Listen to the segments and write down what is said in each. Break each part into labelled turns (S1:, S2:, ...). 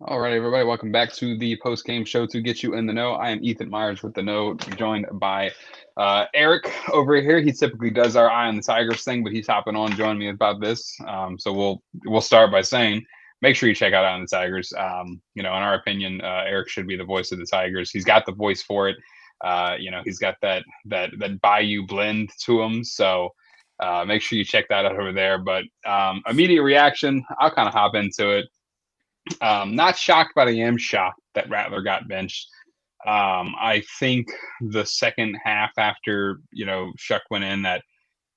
S1: All right, everybody, welcome back to the post-game show to get you in the know. I am Ethan Myers with the know, joined by Eric over here. He typically does our Eye on the Tigers thing, but he's hopping on, joining me about this. So we'll start by saying, make sure you check out Eye on the Tigers. In our opinion, Eric should be the voice of the Tigers. He's got the voice for it. He's got that Bayou blend to him. So make sure you check that out over there. But immediate reaction, I'll kind of hop into it. Not shocked, but I am shocked that Rattler got benched. I think the second half after Shough went in, that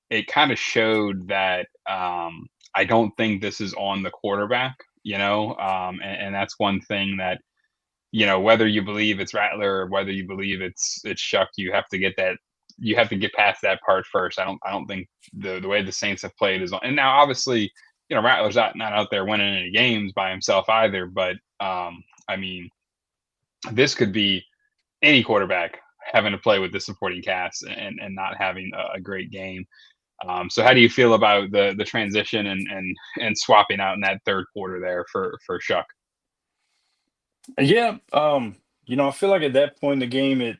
S1: it kind of showed that I don't think this is on the quarterback. And that's one thing that whether you believe it's Rattler or whether you believe it's Shough, you have to get that. You have to get past that part first. I don't think the way the Saints have played is on. And now obviously Rattler's not out there winning any games by himself either. But this could be any quarterback having to play with the supporting cast and not having a great game. So how do you feel about the transition and swapping out in that third quarter there for Shough?
S2: Yeah, I feel like at that point in the game, it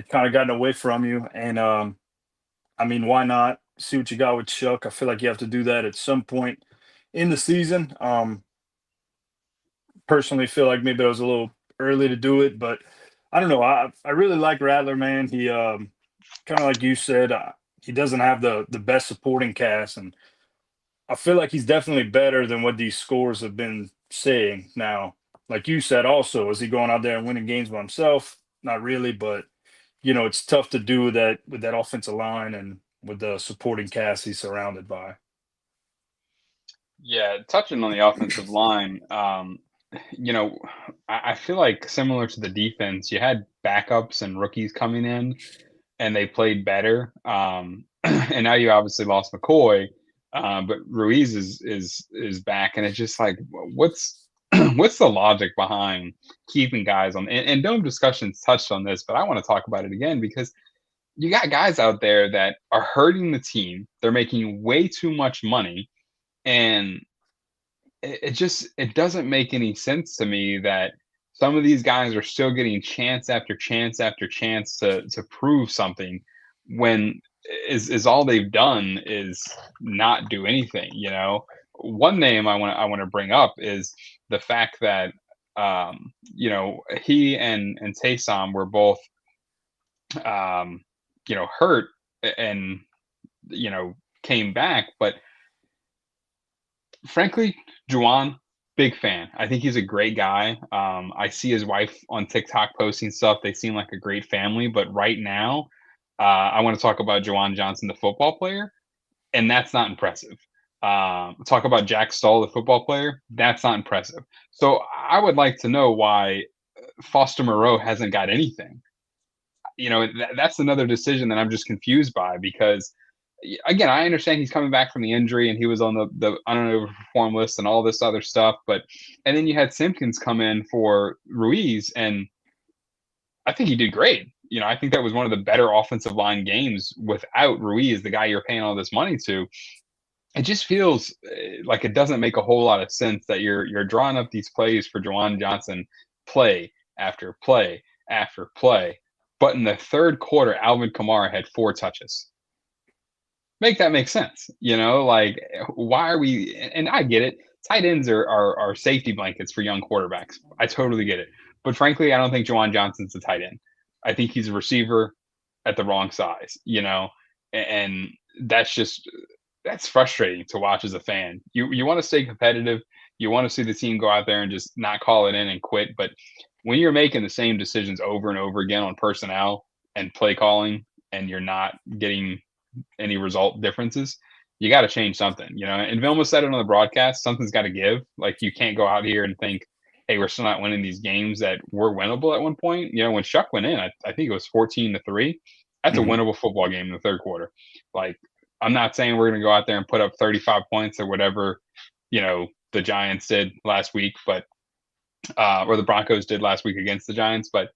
S2: kind of gotten away from you, and why not see what you got with Shough? I feel like you have to do that at some point in the season. Personally, feel like maybe it was a little early to do it, but I don't know. I really like Rattler, man. He kind of like you said, he doesn't have the best supporting cast, and I feel like he's definitely better than what these scores have been saying. Now, like you said, also, is he going out there and winning games by himself? Not really, but it's tough to do that with that offensive line and with the supporting cast he's surrounded by.
S1: Yeah, touching on the offensive line, you know, I feel like similar to the defense, you had backups and rookies coming in and they played better. And now you obviously lost McCoy, but Ruiz is back, and it's just like, what's what's the logic behind keeping guys on? And Dome discussions touched on this, but I want to talk about it again because you got guys out there that are hurting the team. They're making way too much money, and it doesn't make any sense to me that some of these guys are still getting chance after chance after chance to prove something when is all they've done is not do anything. One name I want to bring up is the fact that he and Taysom were both hurt and you know came back, but frankly, Juwan, big fan. I think he's a great guy. I see his wife on TikTok posting stuff. They seem like a great family. But right now, I want to talk about Juwan Johnson, the football player, and that's not impressive. Talk about Jack Stoll, the football player. That's not impressive. So I would like to know why Foster Moreau hasn't got anything. That's another decision that I'm just confused by because again, I understand he's coming back from the injury and he was on the underperform list and all this other stuff. And then you had Simpkins come in for Ruiz, and I think he did great. I think that was one of the better offensive line games without Ruiz, the guy you're paying all this money to. It just feels like it doesn't make a whole lot of sense that you're drawing up these plays for Juwan Johnson, play after play after play. But in the third quarter, Alvin Kamara had 4 touches. Make that make sense. Like, why are we? And I get it. Tight ends are safety blankets for young quarterbacks. I totally get it. But frankly, I don't think Juwan Johnson's a tight end. I think he's a receiver at the wrong size. And that's frustrating to watch as a fan. You want to stay competitive. You want to see the team go out there and just not call it in and quit. But when you're making the same decisions over and over again on personnel and play calling, and you're not getting any result differences, you got to change something. And Vilma said it on the broadcast, something's got to give. Like, you can't go out here and think, hey, we're still not winning these games that were winnable at one point. When Shough went in, I think it was 14-3. That's a
S2: Mhm.
S1: winnable football game in the third quarter. Like, I'm not saying we're going to go out there and put up 35 points or whatever the Giants did last week, but or the Broncos did last week against the Giants, but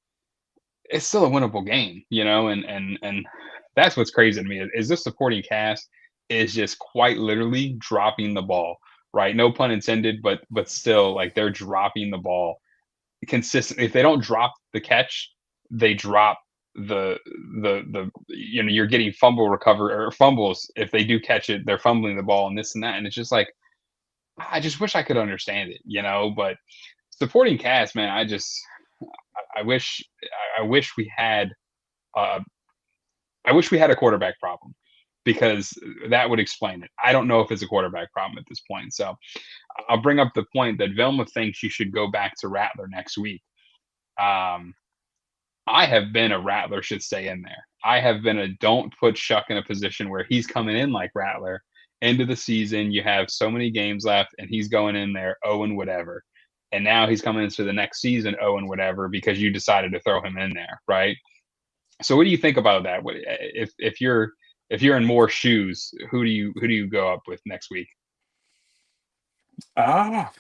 S1: it's still a winnable game, and that's what's crazy to me is this supporting cast is just quite literally dropping the ball right? No pun intended, but still, like, they're dropping the ball consistently. If they don't drop the catch, they drop you're getting fumble recover or fumbles. If they do catch it, they're fumbling the ball and this and that. And it's just like, I just wish I could understand it, but supporting cast, man, I wish I wish we had uh I wish we had a quarterback problem because that would explain it. I don't know if it's a quarterback problem at this point. So I'll bring up the point that Velma thinks you should go back to Rattler next week. Um, I have been a Rattler should stay in there. I have been a don't put Shough in a position where he's coming in like Rattler. End of the season, you have so many games left, and he's going in there 0 and whatever. And now he's coming into the next season 0 and whatever because you decided to throw him in there, right? So what do you think about that? If you're in more shoes, who do you go up with next week?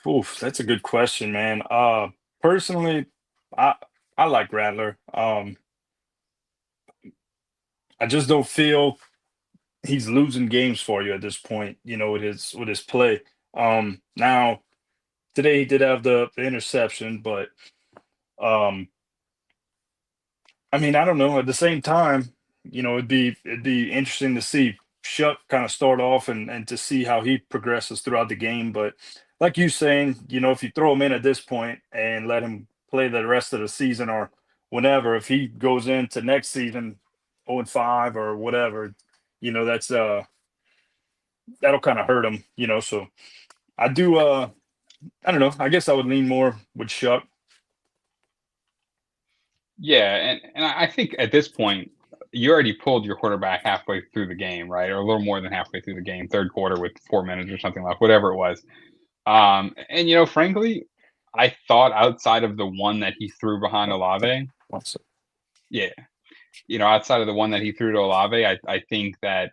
S2: Oof, that's a good question, man. Personally, I I like Rattler. I just don't feel he's losing games for you at this point, with his play. Now today he did have the interception, but um, I mean, I don't know. At the same time, it'd be interesting to see Shuck kind of start off and to see how he progresses throughout the game. But like you saying, if you throw him in at this point and let him play the rest of the season or whenever, if he goes into next season 0-5 or whatever, that's that'll kind of hurt him. So I do. I don't know. I guess I would lean more with Shuck.
S1: Yeah, and I think at this point, you already pulled your quarterback halfway through the game, right? Or a little more than halfway through the game, third quarter with 4 minutes or something like whatever it was. And frankly, I thought outside of the one that he threw behind Olave, yeah, outside of the one that he threw to Olave, I think that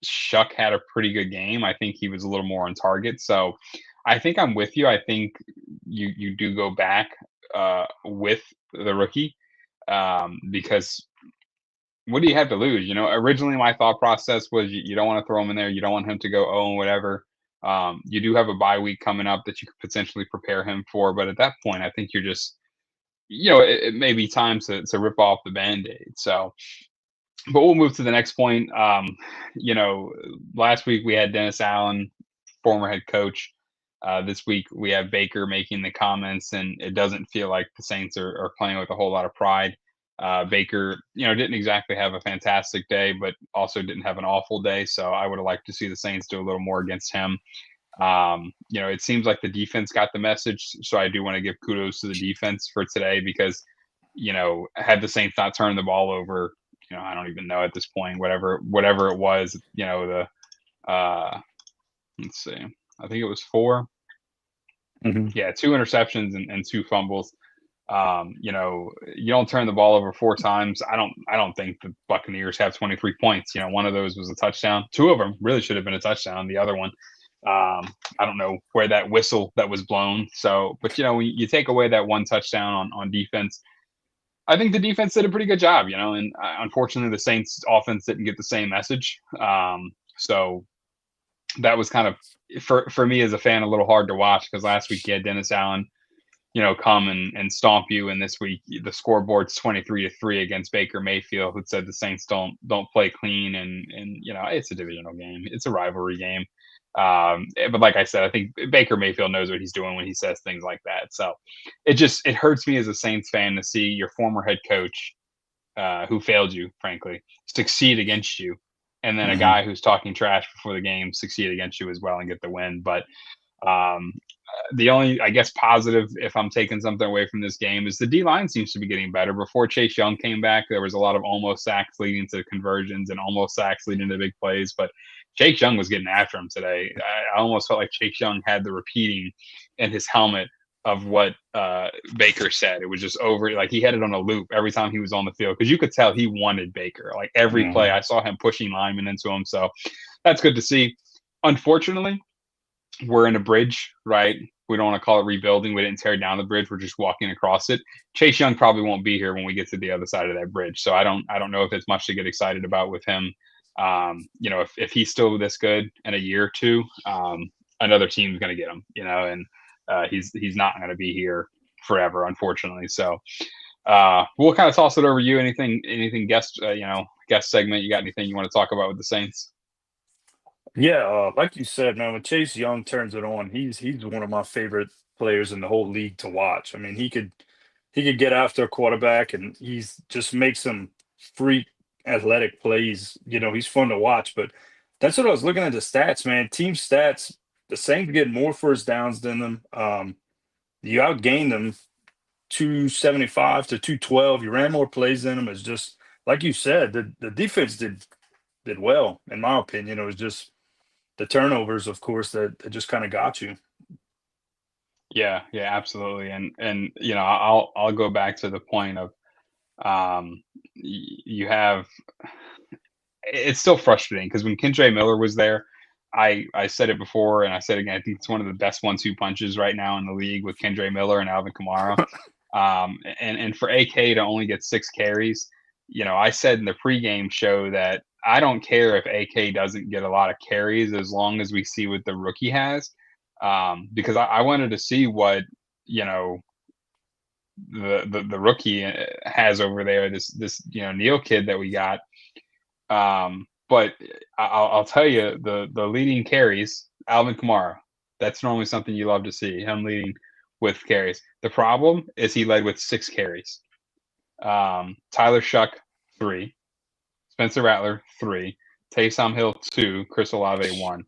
S1: Shuck had a pretty good game. I think he was a little more on target. So I think I'm with you. I think you do go back with the rookie because what do you have to lose? Originally my thought process was you don't want to throw him in there. You don't want him to go and whatever. You do have a bye week coming up that you could potentially prepare him for, but at that point, I think you're just, it may be time to rip off the band-aid. So, but we'll move to the next point. Last week we had Dennis Allen, former head coach. This week we have Baker making the comments, and it doesn't feel like the Saints are playing with a whole lot of pride. Baker, didn't exactly have a fantastic day, but also didn't have an awful day. So I would have liked to see the Saints do a little more against him. It seems like the defense got the message. So I do want to give kudos to the defense for today because, had the Saints not turned the ball over, I don't even know at this point, whatever it was, let's see, I think it was 4.
S2: Hmm.
S1: Yeah, 2 interceptions and 2 fumbles. You don't turn the ball over 4 times. I don't think the Buccaneers have 23 points. One of those was a touchdown. 2 of them really should have been a touchdown. The other one, I don't know where that whistle that was blown. So, but when you take away that one touchdown on defense, I think the defense did a pretty good job. And unfortunately the Saints offense didn't get the same message. So that was kind of for me as a fan a little hard to watch because last week you had Dennis Allen come and stomp you. And this week the scoreboard's 23-3 against Baker Mayfield, who said the Saints don't play clean. And it's a divisional game. It's a rivalry game. But like I said, I think Baker Mayfield knows what he's doing when he says things like that. So it hurts me as a Saints fan to see your former head coach, who failed you, frankly, succeed against you. And then a
S2: Hmm.
S1: guy who's talking trash before the game succeed against you as well and get the win. But um, the only, I guess, positive, if I'm taking something away from this game, is the D line seems to be getting better. Before Chase Young came back, there was a lot of almost sacks leading to conversions and almost sacks leading to big plays. But Chase Young was getting after him today. I almost felt like Chase Young had the repeating in his helmet of what Baker said. It was just over, like he had it on a loop every time he was on the field because you could tell he wanted Baker. Like every play,
S2: Hmm.
S1: I saw him pushing linemen into him. So that's good to see. Unfortunately, we're in a bridge, right? We don't want to call it rebuilding. We didn't tear down the bridge. We're just walking across it. Chase Young probably won't be here when we get to the other side of that bridge. So I don't know if it's much to get excited about with him. If he's still this good in a year or two, another team's going to get him, and he's not going to be here forever, unfortunately. So we'll kind of toss it over to you. Anything guest guest segment? You got anything you want to talk about with the Saints?
S2: Yeah, like you said, man, when Chase Young turns it on, he's one of my favorite players in the whole league to watch. I mean, he could get after a quarterback, and he's just makes some freak athletic plays. He's fun to watch. But that's what I was looking at the stats, man. Team stats, the Saints get more first downs than them. You outgained them 275 to 212. You ran more plays than them. It's just like you said, the defense did well, in my opinion. It was just the turnovers, of course, that just kind of got you.
S1: Yeah, yeah, absolutely. And I'll go back to the point of you have it's still frustrating because when Kendre Miller was there, I said it before and I said it again. I think it's one of the best 1-2 punches right now in the league with Kendre Miller and Alvin Kamara. And for AK to only get 6 carries, I said in the pregame show that I don't care if AK doesn't get a lot of carries as long as we see what the rookie has, because I wanted to see what the rookie has over there. This Neal kid that we got. But I'll tell you the leading carries, Alvin Kamara. That's normally something you love to see, him leading with carries. The problem is he led with 6 carries. Tyler Shough, 3. Spencer Rattler, 3. Taysom Hill, 2. Chris Olave, 1.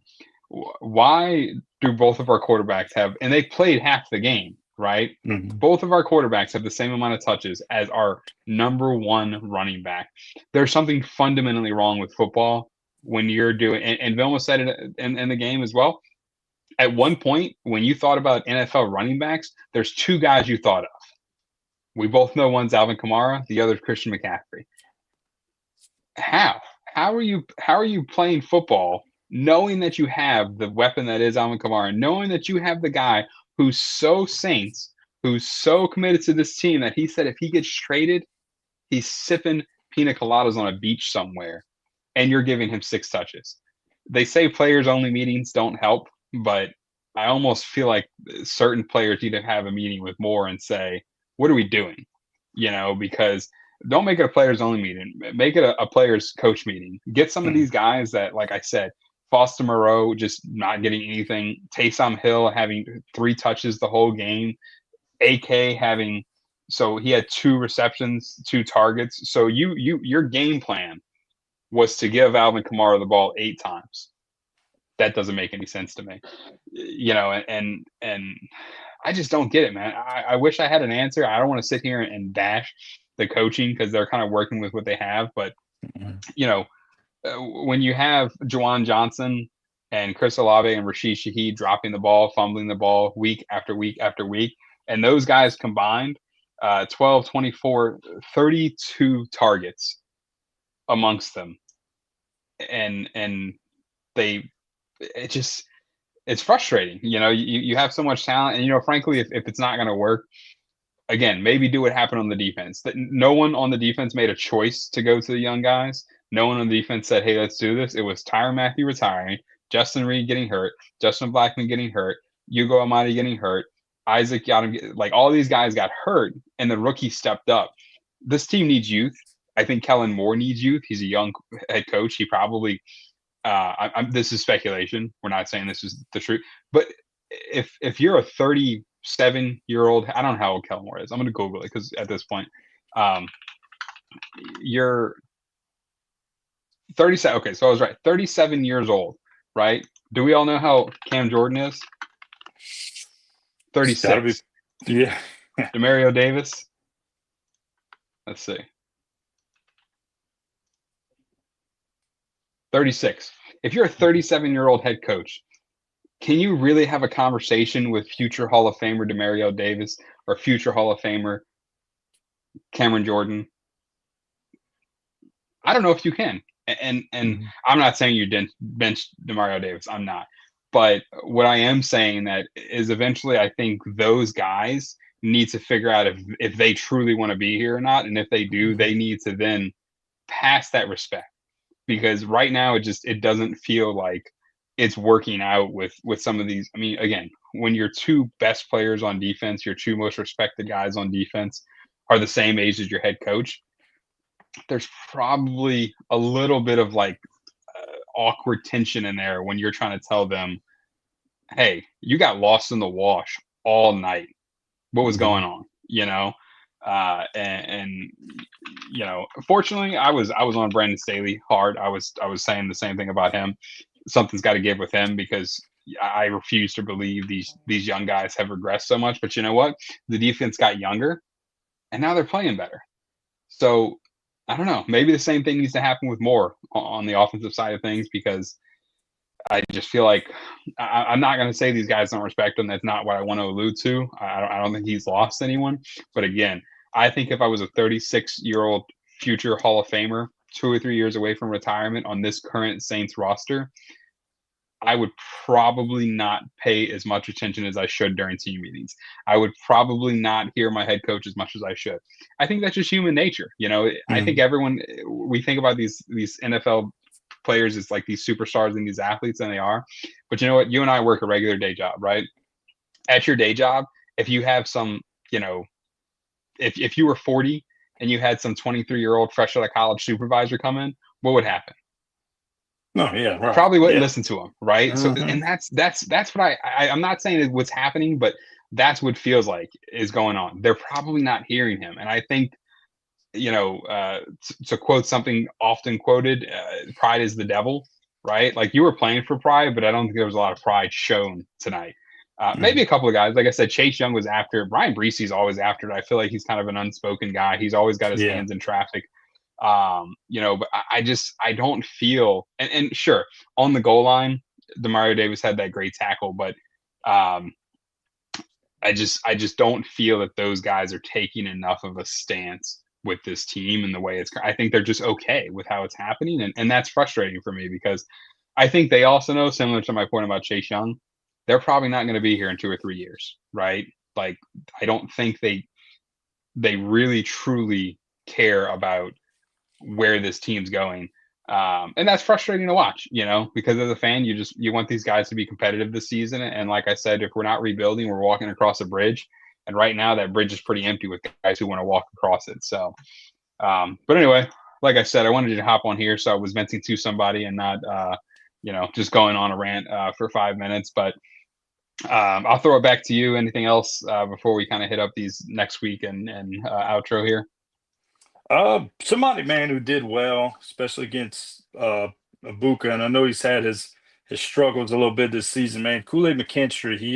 S1: Why do both of our quarterbacks have – and they played half the game, right?
S2: Mhm.
S1: Both of our quarterbacks have the same amount of touches as our number 1 running back. There's something fundamentally wrong with football when you're doing – and Vilma said it in the game as well. At one point, when you thought about NFL running backs, there's 2 guys you thought of. We both know one's Alvin Kamara, the other's Christian McCaffrey. How are you playing football knowing that you have the weapon that is Alvin Kamara, knowing that you have the guy who's so Saints, who's so committed to this team that he said if he gets traded, he's sipping pina coladas on a beach somewhere, and you're giving him 6 touches. They say players only meetings don't help, but I almost feel like certain players need to have a meeting with Moore and say, what are we doing? Because don't make it a players only meeting. Make it a players coach meeting. Get some of these guys that, like I said, Foster Moreau just not getting anything. Taysom Hill having 3 touches the whole game. AK having so he had 2 receptions, 2 targets. So your game plan was to give Alvin Kamara the ball 8 times. That doesn't make any sense to me. And I just don't get it, man. I wish I had an answer. I don't want to sit here and bash the coaching because they're kind of working with what they have. But, when you have Juwan Johnson and Chris Olave and Rashid Shaheed dropping the ball, fumbling the ball week after week after week, and those guys combined, 12, 24, 32 targets amongst them. And it's frustrating. You have so much talent, and frankly, if it's not going to work, again, maybe do what happened on the defense. That no one on the defense made a choice to go to the young guys. No one on the defense said, "Hey, let's do this." It was Tyrann Mathieu retiring, Justin Reed getting hurt, Justin Blackman getting hurt, Hugo Amadi getting hurt, Isaac got him. Like all these guys got hurt, and the rookie stepped up. This team needs youth. I think Kellen Moore needs youth. He's a young head coach. He probably. This is speculation. We're not saying this is the truth. But if you're a 37-year-old, I don't know how old Kellen Moore is. I'm going to Google it because at this point, you're 37. Okay, so I was right. 37 years old, right? Do we all know how Cam Jordan is? 36.
S2: Yeah.
S1: Demario Davis. Let's see. 36. If you're a 37-year-old head coach, can you really have a conversation with future Hall of Famer Demario Davis or future Hall of Famer Cameron Jordan? I don't know if you can. And I'm not saying you didn't bench Demario Davis. I'm not. But what I am saying that is eventually I think those guys need to figure out if they truly want to be here or not. And if they do, they need to then pass that respect. Because right now it doesn't feel like it's working out with some of these. I mean, again, when your two best players on defense, your two most respected guys on defense, are the same age as your head coach, there's probably a little bit of like awkward tension in there when you're trying to tell them, "Hey, you got lost in the wash all night. What was
S2: Mm-hmm.
S1: going on?" You know, and you know, fortunately, I was on Brandon Staley hard. I was saying the same thing about him. Something's got to give with him because I refuse to believe these young guys have regressed so much. But you know what? The defense got younger, and now they're playing better. So I don't know. Maybe the same thing needs to happen with Moore on the offensive side of things because I just feel like I'm not going to say these guys don't respect him. That's not what I want to allude to. I don't think he's lost anyone. But again, I think if I was a 36-year-old future Hall of Famer, 2 or 3 years away from retirement on this current Saints roster, I would probably not pay as much attention as I should during team meetings. I would probably not hear my head coach as much as I should. I think that's just human nature. You know, I think everyone, we think about these NFL players as like these superstars and these athletes, and they are. But you know what? You and I work a regular day job, right? At your day job, if you have some, you know, if you were 40 and you had some 23-year-old fresh out of college supervisor come in, what would happen?
S2: Oh yeah, right.
S1: Probably wouldn't
S2: Yeah.
S1: listen to him, right? So,
S2: Mm-hmm.
S1: and that's what I'm not saying is what's happening, but that's what feels like is going on. They're probably not hearing him, and I think, you know, to quote something often quoted, pride is the devil, right? Like you were playing for pride, but I don't think there was a lot of pride shown tonight. Maybe a couple of guys, like I said, Chase Young was after it. Brian Breesy's always after it. I feel like he's kind of an unspoken guy. He's always got his
S2: Yeah.
S1: hands in traffic. You know, but I don't feel, and sure, on the goal line, Demario Davis had that great tackle, but um, I just don't feel that those guys are taking enough of a stance with this team and the way it's. I think they're just okay with how it's happening, and that's frustrating for me because I think they also know, similar to my point about Chase Young, they're probably not going to be here in 2 or 3 years, right? Like I don't think they really truly care about where this team's going. And that's frustrating to watch, you know, because as a fan, you want these guys to be competitive this season. And like I said, if we're not rebuilding, we're walking across a bridge. And right now, that bridge is pretty empty with guys who want to walk across it. So, but anyway, like I said, I wanted to hop on here, so I was venting to somebody and not, you know, just going on a rant for 5 minutes. But I'll throw it back to you. Anything else before we kind of hit up these next week and outro here?
S2: Somebody, man, who did well, especially against Ibuka, and I know he's had his struggles a little bit this season, man. Kool-Aid McKinstry, he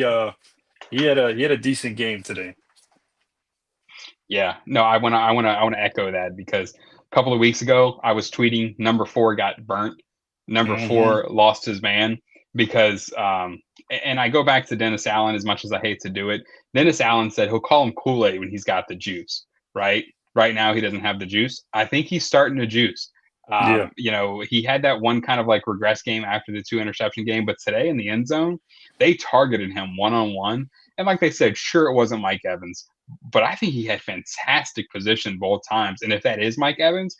S2: had a decent game today.
S1: Yeah, no, I want to echo that because a couple of weeks ago I was tweeting number 4 got burnt, number
S2: Mm-hmm.
S1: 4 lost his man because and I go back to Dennis Allen as much as I hate to do it. Dennis Allen said he'll call him Kool-Aid when he's got the juice, right? Right now he doesn't have the juice. I think he's starting to juice.
S2: Yeah.
S1: You know, he had that one kind of like regress game after the 2 interception game, but today in the end zone, they targeted him one on one. And like they said, sure, it wasn't Mike Evans, but I think he had fantastic position both times. And if that is Mike Evans,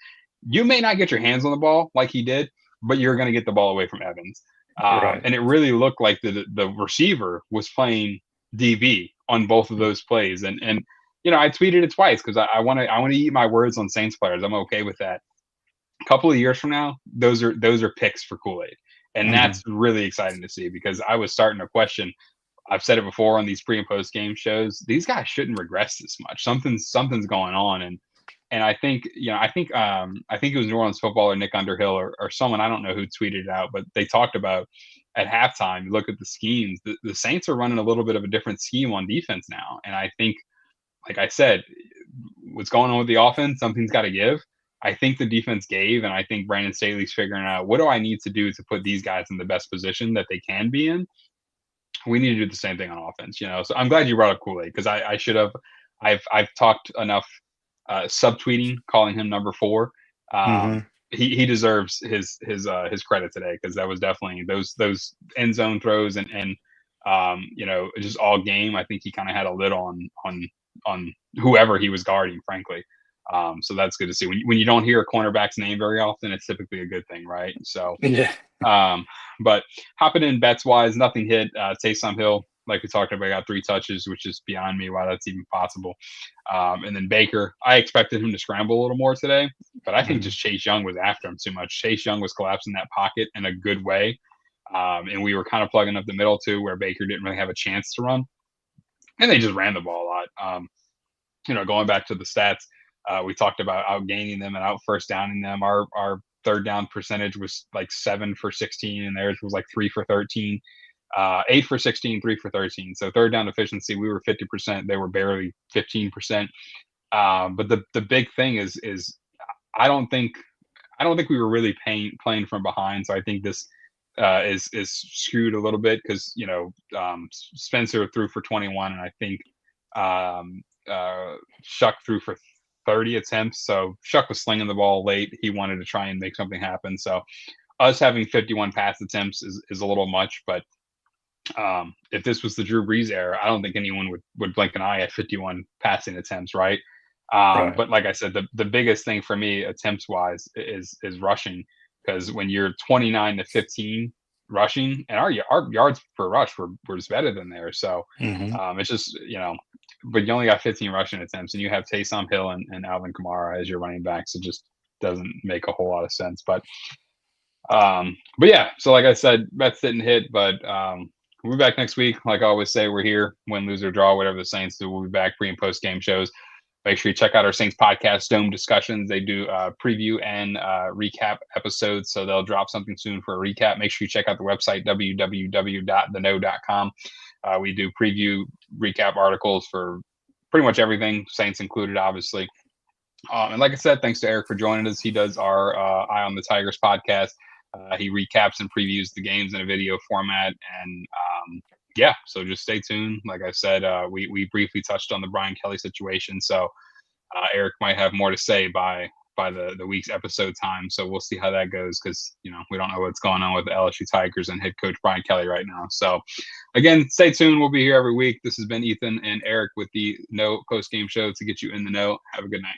S1: you may not get your hands on the ball like he did, but you're going to get the ball away from Evans.
S2: Right.
S1: And it really looked like the receiver was playing DB on both of those plays. And you know, I tweeted it twice because I want to eat my words on Saints players. I'm okay with that. A couple of years from now, those are picks for Kool-Aid. And
S2: Mm-hmm.
S1: that's really exciting to see because I was starting to question. I've said it before on these pre and post game shows. These guys shouldn't regress this much. Something's going on, and I think, you know, I think it was New Orleans football or Nick Underhill or someone, I don't know who tweeted it out, but they talked about at halftime. You look at the schemes. The Saints are running a little bit of a different scheme on defense now, and I think, like I said, what's going on with the offense, something's got to give. I think the defense gave, and I think Brandon Staley's figuring out what do I need to do to put these guys in the best position that they can be in. We need to do the same thing on offense, you know. So I'm glad you brought up Kool-Aid because I should have. I've talked enough subtweeting, calling him number 4.
S2: Mm-hmm.
S1: He deserves his credit today because that was definitely those end zone throws and you know, just all game. I think he kind of had a lid on whoever he was guarding, frankly. So that's good to see. When you don't hear a cornerback's name very often, it's typically a good thing, right? So,
S2: Yeah.
S1: but hopping in bets wise, nothing hit. Taysom Hill, like we talked about, got 3 touches, which is beyond me why that's even possible. And then Baker, I expected him to scramble a little more today, but I think just Chase Young was after him too much. Chase Young was collapsing that pocket in a good way. And we were kind of plugging up the middle too, where Baker didn't really have a chance to run. And they just ran the ball a lot. Going back to the stats, we talked about outgaining them and out first downing them. Our third down percentage was like 7 for 16, and theirs was like 3 for 13. 8 for 16, 3 for 13. So third down efficiency, we were 50%. They were barely 15%. But the big thing is I don't think we were really playing from behind. So I think this is skewed a little bit because Spencer threw for 21, and I think Shough threw for 30 attempts. So Shough was slinging the ball late. He wanted to try and make something happen. So us having 51 pass attempts is a little much, but if this was the Drew Brees era, I don't think anyone would blink an eye at 51 passing attempts, right?
S2: Right.
S1: But like I said, the biggest thing for me attempts wise is rushing, because when you're 29 to 15 rushing, and our yards per rush were just better than theirs. So it's just but you only got 15 rushing attempts, and you have Taysom Hill and Alvin Kamara as your running backs. It just doesn't make a whole lot of sense. But yeah, so like I said, bets didn't hit, but we'll be back next week. Like I always say, we're here, win, lose, or draw, whatever the Saints do. We'll be back pre and post game shows. Make sure you check out our Saints podcast, Dome Discussions. They do preview and recap episodes, so they'll drop something soon for a recap. Make sure you check out the website, www.theknow.com. We do preview, recap articles for pretty much everything, Saints included, obviously. And like I said, thanks to Eric for joining us. He does our Eye on the Tigers podcast. He recaps and previews the games in a video format. And yeah, so just stay tuned. Like I said, we briefly touched on the Brian Kelly situation. So Eric might have more to say by the week's episode time. So we'll see how that goes, because we don't know what's going on with the LSU Tigers and head coach Brian Kelly right now. So again, stay tuned. We'll be here every week. This has been Ethan and Eric with the No Post Game Show to get you in the know. Have a good night.